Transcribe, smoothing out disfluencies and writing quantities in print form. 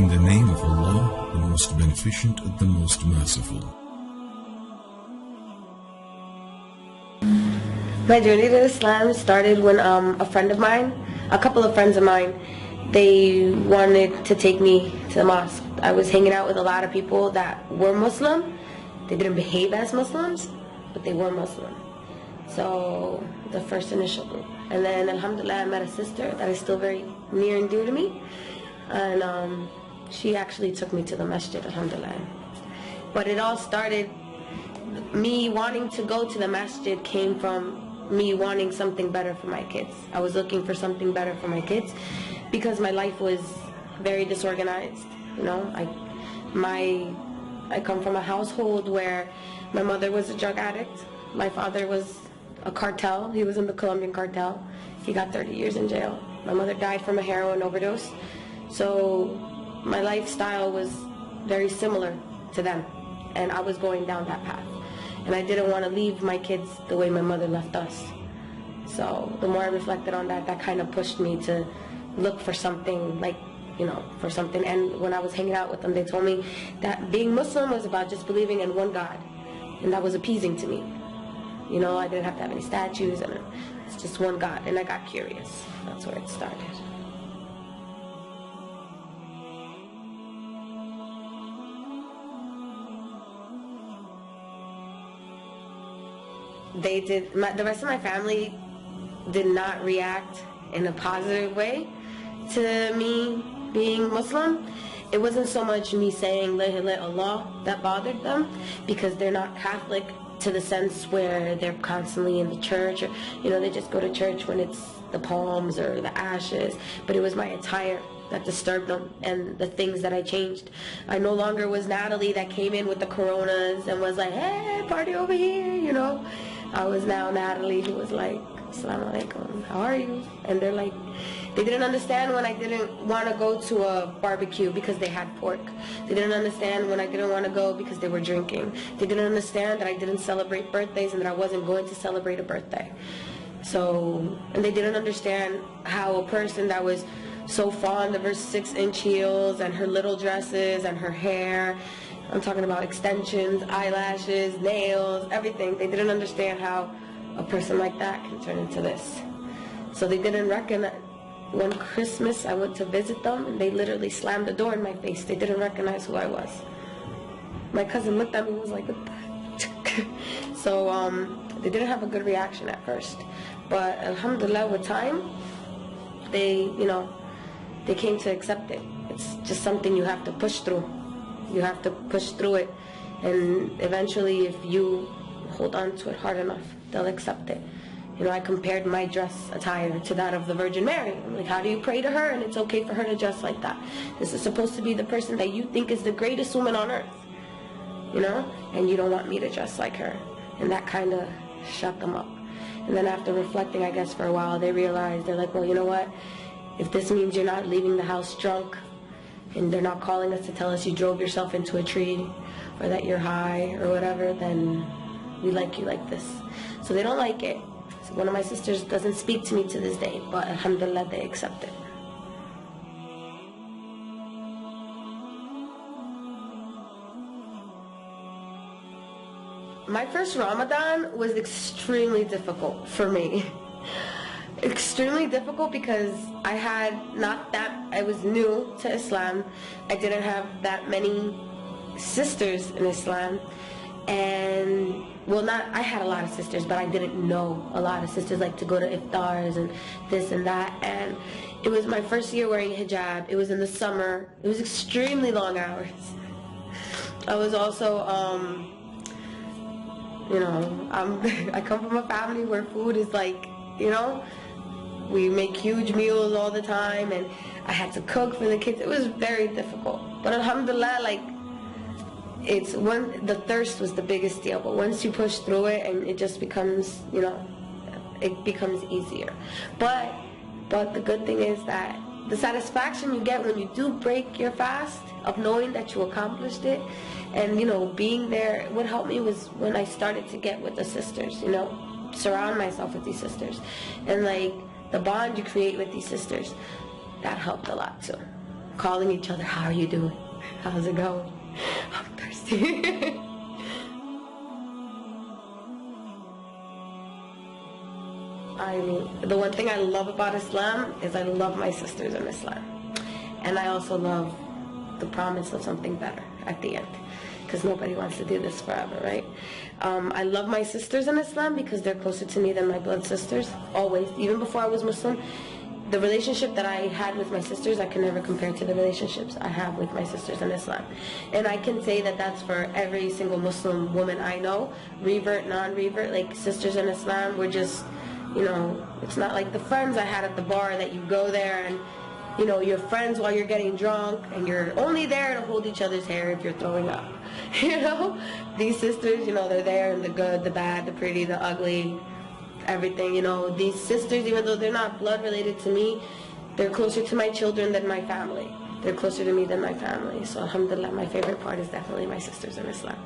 In the name of Allah, the most beneficent, the most merciful. My journey to Islam started when a couple of friends of mine, they wanted to take me to the mosque. I was hanging out with a lot of people that were Muslim. They didn't behave as Muslims, but they were Muslim. So the first initial group. And then alhamdulillah, I met a sister that is still very near and dear to me. And she actually took me to the masjid, alhamdulillah. But it all started, me wanting to go to the masjid came from me wanting something better for my kids. I was looking for something better for my kids because my life was very disorganized. You know, I come from a household where my mother was a drug addict. My father was a cartel. He was in the Colombian cartel. He got 30 years in jail. My mother died from a heroin overdose. So my lifestyle was very similar to them, and I was going down that path. And I didn't want to leave my kids the way my mother left us. So the more I reflected on that, that kind of pushed me to look for something, like, you know, for something. And when I was hanging out with them, they told me that being Muslim was about just believing in one God. And that was appeasing to me. You know, I didn't have to have any statues, and it's just one God. And I got curious. That's where it started. The rest of my family did not react in a positive way to me being Muslim. It wasn't so much me saying La ilaha illallah that bothered them, because they're not Catholic to the sense where they're constantly in the church, or, you know, they just go to church when it's the palms or the ashes. But it was my attire that disturbed them, and the things that I changed. I no longer was Natalie that came in with the coronas and was like, hey, party over here, you know. I was now Natalie who was like, Assalamu alaikum, how are you? And they're like, they didn't understand when I didn't want to go to a barbecue because they had pork. They didn't understand when I didn't want to go because they were drinking. They didn't understand that I didn't celebrate birthdays and that I wasn't going to celebrate a birthday. So, and they didn't understand how a person that was so fond of her 6-inch heels and her little dresses and her hair, I'm talking about extensions, eyelashes, nails, everything. They didn't understand how a person like that can turn into this. So they didn't recognize. One Christmas I went to visit them and they literally slammed the door in my face. They didn't recognize who I was. My cousin looked at me and was like, what the? So they didn't have a good reaction at first. But alhamdulillah, with time, they, you know, they came to accept it. It's just something you have to push through. You have to push through it, and eventually if you hold on to it hard enough, they'll accept it. You know, I compared my dress attire to that of the Virgin Mary. I'm like, how do you pray to her and it's okay for her to dress like that? This is supposed to be the person that you think is the greatest woman on earth, you know, and you don't want me to dress like her. And that kind of shut them up. And then after reflecting, I guess, for a while, they realized, they're like, well, you know what, if this means you're not leaving the house drunk, and they're not calling us to tell us you drove yourself into a tree, or that you're high, or whatever, then we like you like this. So they don't like it. So one of my sisters doesn't speak to me to this day, but alhamdulillah, they accept it. My first Ramadan was extremely difficult for me. Extremely difficult because I was new to Islam. I didn't have that many sisters in Islam, and I had a lot of sisters, but I didn't know a lot of sisters, like to go to iftars and this and that. And it was my first year wearing hijab. It was in the summer. It was extremely long hours. I was also you know, I come from a family where food is like, you know, we make huge meals all the time, and I had to cook for the kids. It was very difficult. But alhamdulillah, like, the thirst was the biggest deal. But once you push through it, and it just becomes, you know, it becomes easier. But the good thing is that the satisfaction you get when you do break your fast, of knowing that you accomplished it, and, you know, being there, what helped me was when I started to get with the sisters, you know, surround myself with these sisters. And, like, the bond you create with these sisters, that helped a lot too. calling each other, how are you doing? How's it going? I'm thirsty. The one thing I love about Islam is I love my sisters in Islam. And I also love the promise of something better at the end. Because nobody wants to do this forever, right? I love my sisters in Islam because they're closer to me than my blood sisters. Always. Even before I was Muslim, the relationship that I had with my sisters, I can never compare to the relationships I have with my sisters in Islam. And I can say that that's for every single Muslim woman I know, revert, non-revert, like sisters in Islam. We're just, you know, it's not like the friends I had at the bar that you go there and, you know, you're friends while you're getting drunk and you're only there to hold each other's hair if you're throwing up. You know, these sisters, you know, they're there in the good, the bad, the pretty, the ugly, everything. You know, these sisters, even though they're not blood related to me, they're closer to my children than my family. They're closer to me than my family. So alhamdulillah, my favorite part is definitely my sisters in Islam.